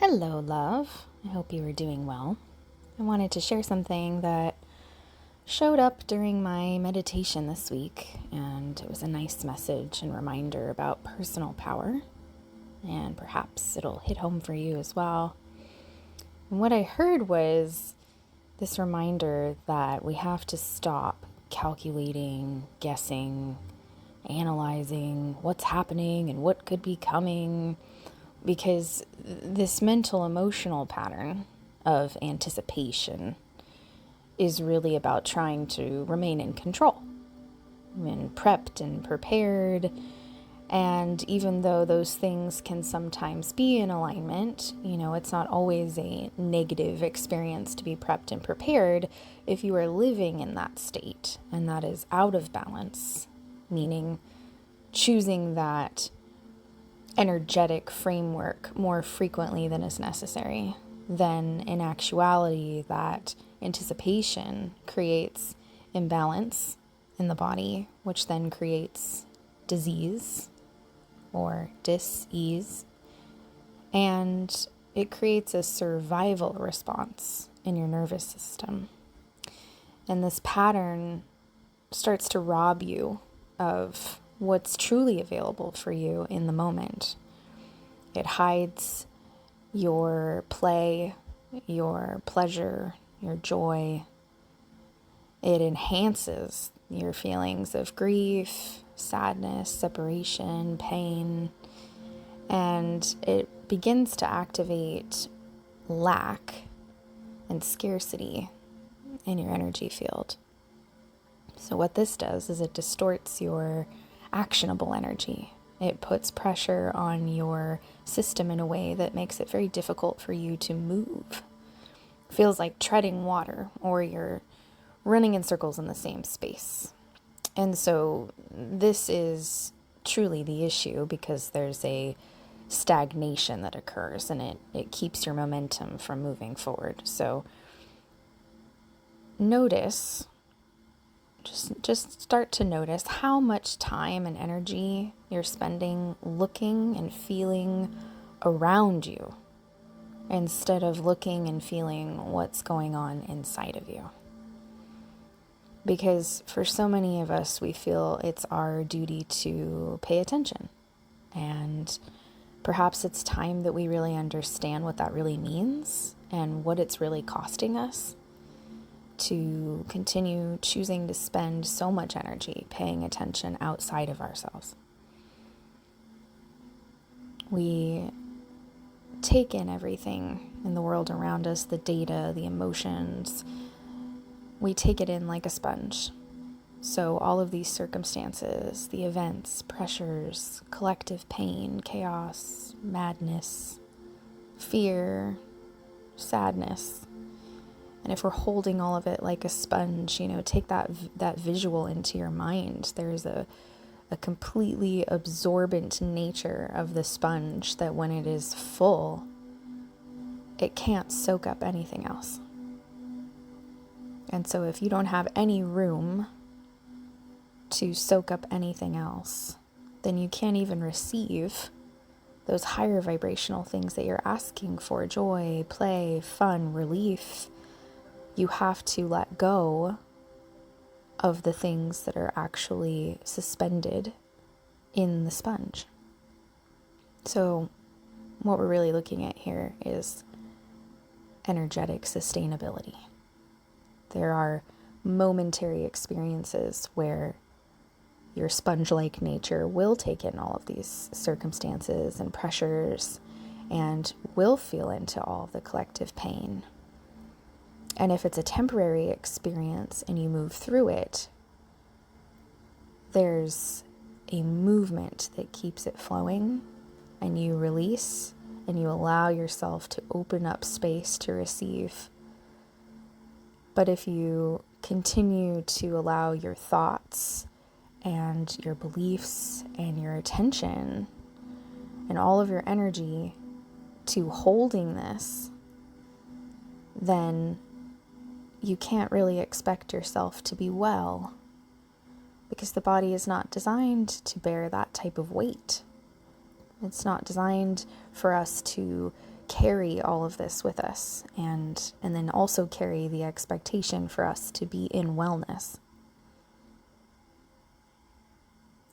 Hello, love. I hope you are doing well. I wanted to share something that showed up during my meditation this week, and it was a nice message and reminder about personal power, and perhaps it'll hit home for you as well. And what I heard was this reminder that we have to stop calculating, guessing, analyzing what's happening and what could be coming, because this mental emotional pattern of anticipation is really about trying to remain in control and prepped and prepared. And even though those things can sometimes be in alignment, it's not always a negative experience to be prepped and prepared if you are living in that state and that is out of balance, meaning choosing that energetic framework more frequently than is necessary. Then in actuality, that anticipation creates imbalance in the body, which then creates disease or dis-ease, and it creates a survival response in your nervous system. And this pattern starts to rob you of what's truly available for you in the moment. It hides your play, your pleasure, your joy. It enhances your feelings of grief, sadness, separation, pain, and it begins to activate lack and scarcity in your energy field. So what this does is it distorts your actionable energy. It puts pressure on your system in a way that makes it very difficult for you to move. It feels like treading water, or you're running in circles in the same space. And so this is truly the issue, because there's a stagnation that occurs, and it keeps your momentum from moving forward. So notice, just start to notice how much time and energy you're spending looking and feeling around you instead of looking and feeling what's going on inside of you. Because for so many of us, we feel it's our duty to pay attention. And perhaps it's time that we really understand what that really means and what it's really costing us to continue choosing to spend so much energy paying attention outside of ourselves. We take in everything in the world around us, the data, the emotions. We take it in like a sponge. So all of these circumstances, the events, pressures, collective pain, chaos, madness, fear, sadness. And if we're holding all of it like a sponge, take that visual into your mind. There's a completely absorbent nature of the sponge that when it is full, it can't soak up anything else. And so if you don't have any room to soak up anything else, then you can't even receive those higher vibrational things that you're asking for: joy, play, fun, relief. You have to let go of the things that are actually suspended in the sponge. So what we're really looking at here is energetic sustainability. There are momentary experiences where your sponge-like nature will take in all of these circumstances and pressures and will feel into all of the collective pain. And if it's a temporary experience and you move through it, there's a movement that keeps it flowing, and you release and you allow yourself to open up space to receive. But if you continue to allow your thoughts and your beliefs and your attention and all of your energy to holding this, then you can't really expect yourself to be well, because the body is not designed to bear that type of weight. It's not designed for us to carry all of this with us, and then also carry the expectation for us to be in wellness.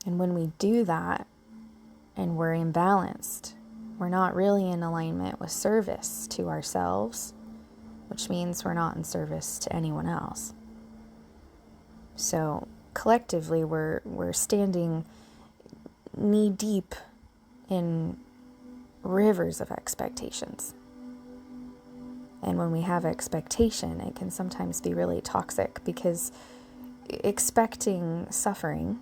And when we do that and we're imbalanced, we're not really in alignment with service to ourselves, which means we're not in service to anyone else. So collectively, we're standing knee deep in rivers of expectations. And when we have expectation, it can sometimes be really toxic, because expecting suffering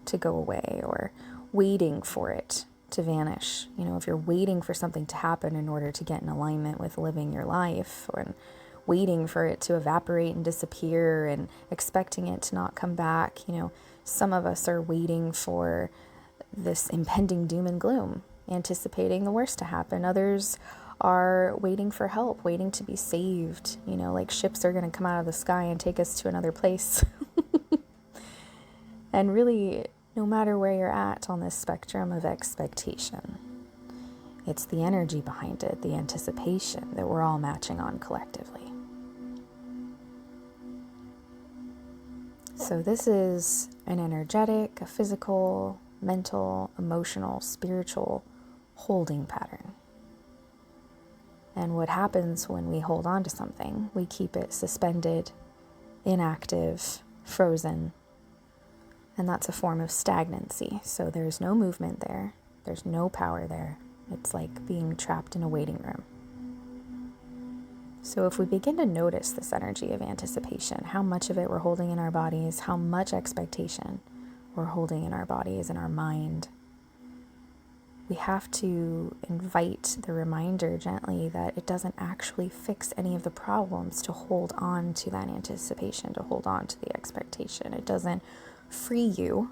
to go away or waiting for it to vanish, if you're waiting for something to happen in order to get in alignment with living your life, or waiting for it to evaporate and disappear and expecting it to not come back, some of us are waiting for this impending doom and gloom, anticipating the worst to happen. Others are waiting for help, waiting to be saved, like ships are going to come out of the sky and take us to another place. And really, no matter where you're at on this spectrum of expectation, it's the energy behind it, the anticipation, that we're all matching on collectively. So this is an energetic, a physical, mental, emotional, spiritual holding pattern. And what happens when we hold on to something, we keep it suspended, inactive, frozen, and that's a form of stagnancy. So there's no movement there, there's no power there. It's like being trapped in a waiting room. So if we begin to notice this energy of anticipation, how much of it we're holding in our bodies, how much expectation we're holding in our bodies and our mind, we have to invite the reminder gently that it doesn't actually fix any of the problems to hold on to that anticipation, to hold on to the expectation. It doesn't free you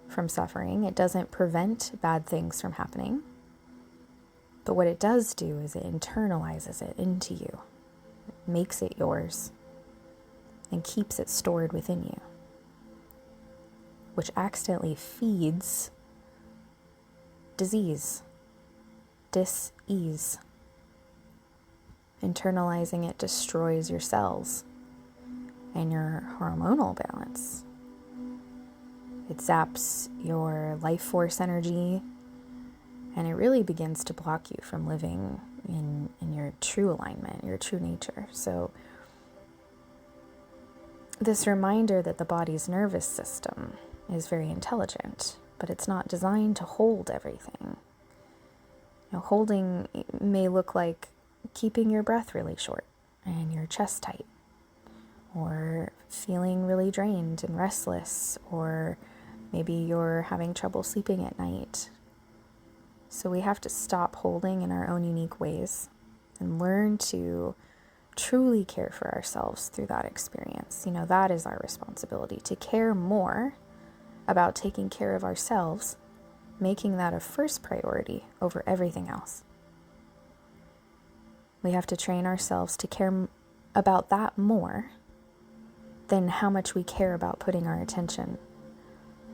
from suffering. It doesn't prevent bad things from happening. But what it does do is it internalizes it into you, makes it yours, and keeps it stored within you, which accidentally feeds disease, dis-ease. Internalizing it destroys your cells and your hormonal balance. It zaps your life force energy, and it really begins to block you from living in your true alignment, your true nature. So this reminder that the body's nervous system is very intelligent, but it's not designed to hold everything. Holding may look like keeping your breath really short and your chest tight, or feeling really drained and restless, or maybe you're having trouble sleeping at night. So we have to stop holding in our own unique ways and learn to truly care for ourselves through that experience. That is our responsibility, to care more about taking care of ourselves, making that a first priority over everything else. We have to train ourselves to care about that more than how much we care about putting our attention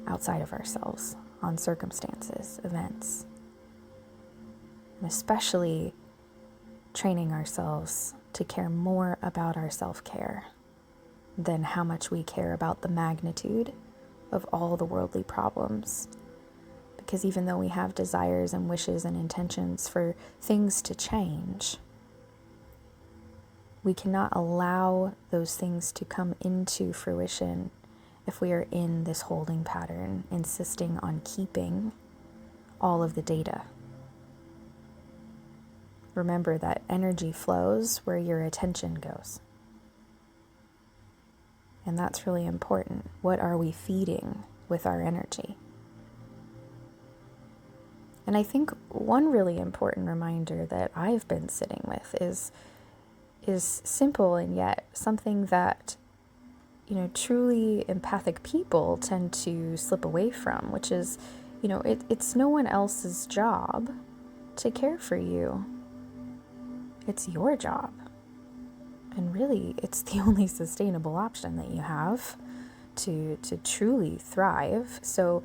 outside of ourselves, on circumstances, events. And especially training ourselves to care more about our self-care than how much we care about the magnitude of all the worldly problems. Because even though we have desires and wishes and intentions for things to change, we cannot allow those things to come into fruition if we are in this holding pattern, insisting on keeping all of the data. Remember that energy flows where your attention goes. And that's really important. What are we feeding with our energy? And I think one really important reminder that I've been sitting with is simple, and yet something that truly empathic people tend to slip away from, which is, it's no one else's job to care for you. It's your job. And really, it's the only sustainable option that you have to truly thrive. So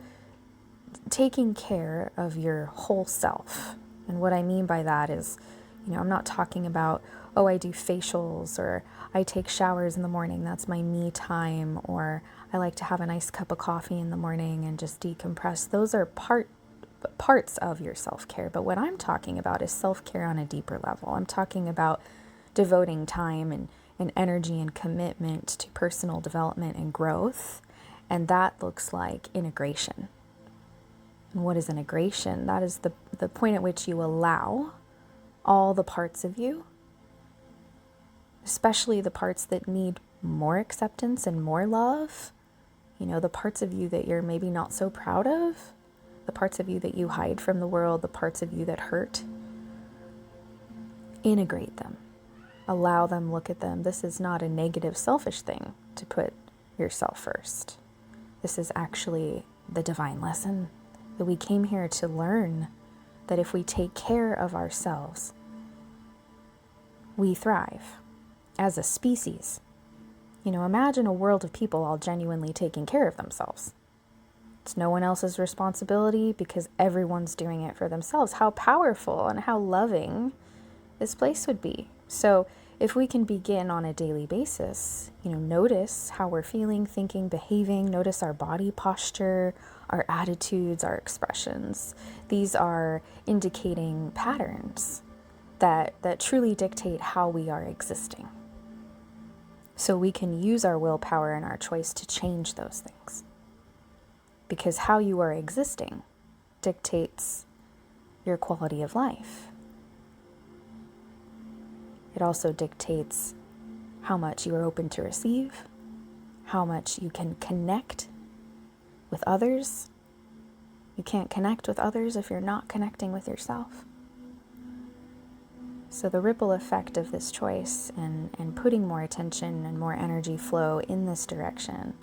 taking care of your whole self. And what I mean by that is, I'm not talking about, oh, I do facials, or I take showers in the morning, that's my me time, or I like to have a nice cup of coffee in the morning and just decompress. Those are parts of your self-care. But what I'm talking about is self-care on a deeper level. I'm talking about devoting time and energy and commitment to personal development and growth. And that looks like integration. And what is integration? That is the point at which you allow all the parts of you, especially the parts that need more acceptance and more love, the parts of you that you're maybe not so proud of, the parts of you that you hide from the world, the parts of you that hurt. Integrate them. Allow them, look at them. This is not a negative, selfish thing to put yourself first. This is actually the divine lesson that we came here to learn, that if we take care of ourselves, we thrive as a species. Imagine a world of people all genuinely taking care of themselves. It's no one else's responsibility because everyone's doing it for themselves. How powerful and how loving this place would be. So if we can begin on a daily basis, notice how we're feeling, thinking, behaving, notice our body posture, our attitudes, our expressions. These are indicating patterns that truly dictate how we are existing. So we can use our willpower and our choice to change those things. Because how you are existing dictates your quality of life. It also dictates how much you are open to receive, how much you can connect with others. You can't connect with others if you're not connecting with yourself. So the ripple effect of this choice and putting more attention and more energy flow in this direction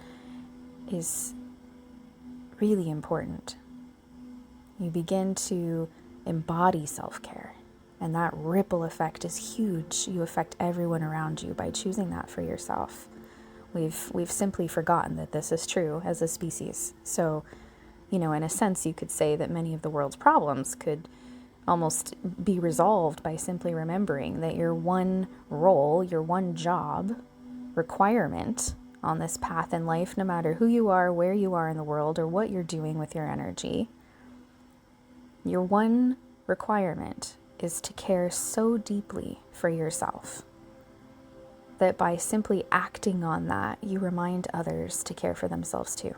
is really important. You begin to embody self-care, and that ripple effect is huge. You affect everyone around you by choosing that for yourself. We've simply forgotten that this is true as a species. So, in a sense, you could say that many of the world's problems could almost be resolved by simply remembering that your one role, your one job, requirement on this path in life, no matter who you are, where you are in the world, or what you're doing with your energy, your one requirement is to care so deeply for yourself that by simply acting on that, you remind others to care for themselves too.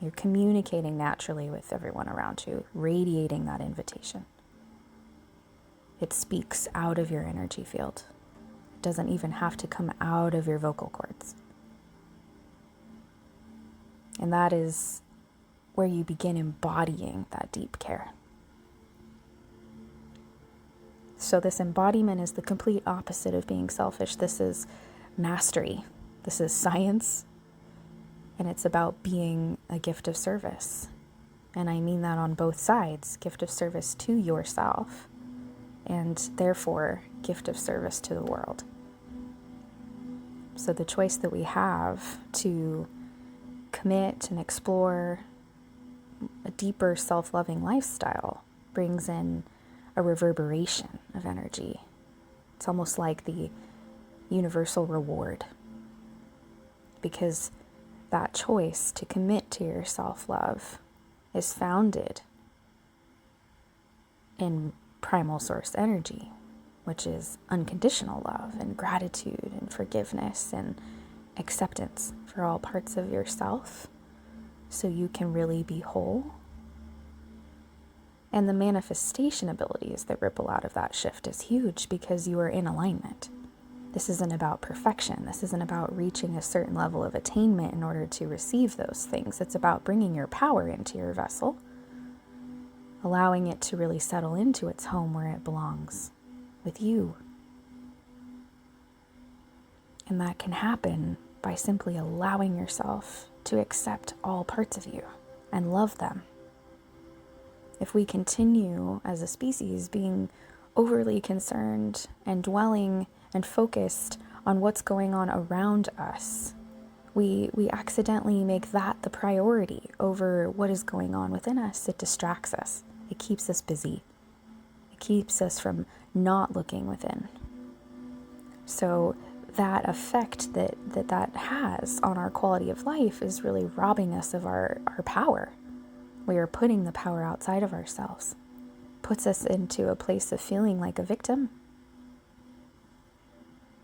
You're communicating naturally with everyone around you, radiating that invitation. It speaks out of your energy field. It doesn't even have to come out of your vocal cords. And that is where you begin embodying that deep care. So this embodiment is the complete opposite of being selfish. This is mastery. This is science. And it's about being a gift of service. And I mean that on both sides. Gift of service to yourself, and therefore gift of service to the world. So the choice that we have to commit and explore a deeper self-loving lifestyle brings in a reverberation of energy. It's almost like the universal reward, because that choice to commit to your self-love is founded in primal source energy, which is unconditional love and gratitude and forgiveness and acceptance for all parts of yourself, so you can really be whole. And the manifestation abilities that ripple out of that shift is huge, because you are in alignment. This isn't about perfection. This isn't about reaching a certain level of attainment in order to receive those things. It's about bringing your power into your vessel, allowing it to really settle into its home where it belongs, with you. And that can happen by simply allowing yourself to accept all parts of you and love them. If we continue as a species being overly concerned and dwelling and focused on what's going on around us, we accidentally make that the priority over what is going on within us. It distracts us. It keeps us busy. It keeps us from not looking within. So that effect that has on our quality of life is really robbing us of our power. We are putting the power outside of ourselves. Puts us into a place of feeling like a victim.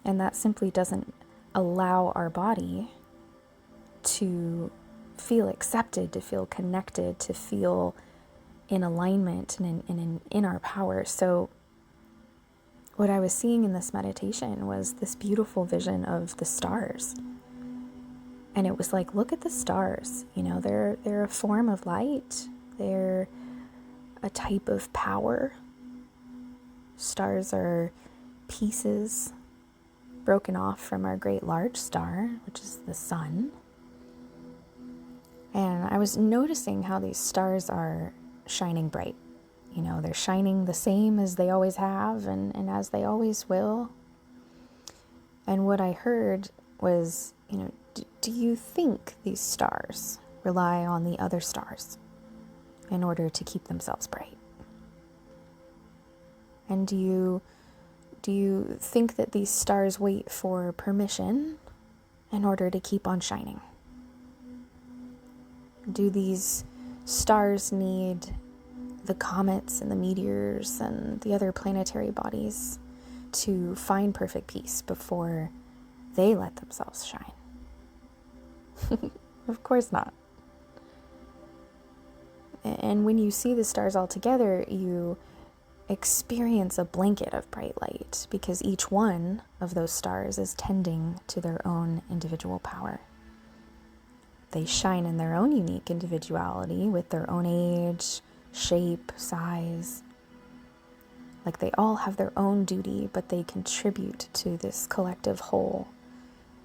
And that simply doesn't allow our body to feel accepted, to feel connected, to feel in alignment and in our power. So what I was seeing in this meditation was this beautiful vision of the stars. And it was like, look at the stars. You know, they're a form of light. They're a type of power. Stars are pieces broken off from our great large star, which is the sun. And I was noticing how these stars are shining bright. You know, they're shining the same as they always have and as they always will. And what I heard was, you know, do you think these stars rely on the other stars in order to keep themselves bright? And do you think that these stars wait for permission in order to keep on shining? Do these stars need the comets and the meteors and the other planetary bodies to find perfect peace before they let themselves shine? Of course not. And when you see the stars all together, you experience a blanket of bright light because each one of those stars is tending to their own individual power. They shine in their own unique individuality with their own age, shape, size. Like they all have their own duty, but they contribute to this collective whole.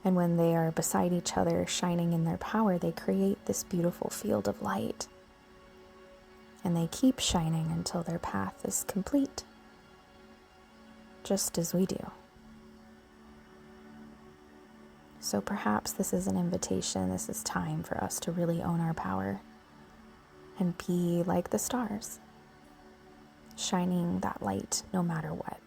And when they are beside each other, shining in their power, they create this beautiful field of light. And they keep shining until their path is complete, just as we do. So perhaps this is an invitation, this is time for us to really own our power and be like the stars, shining that light no matter what.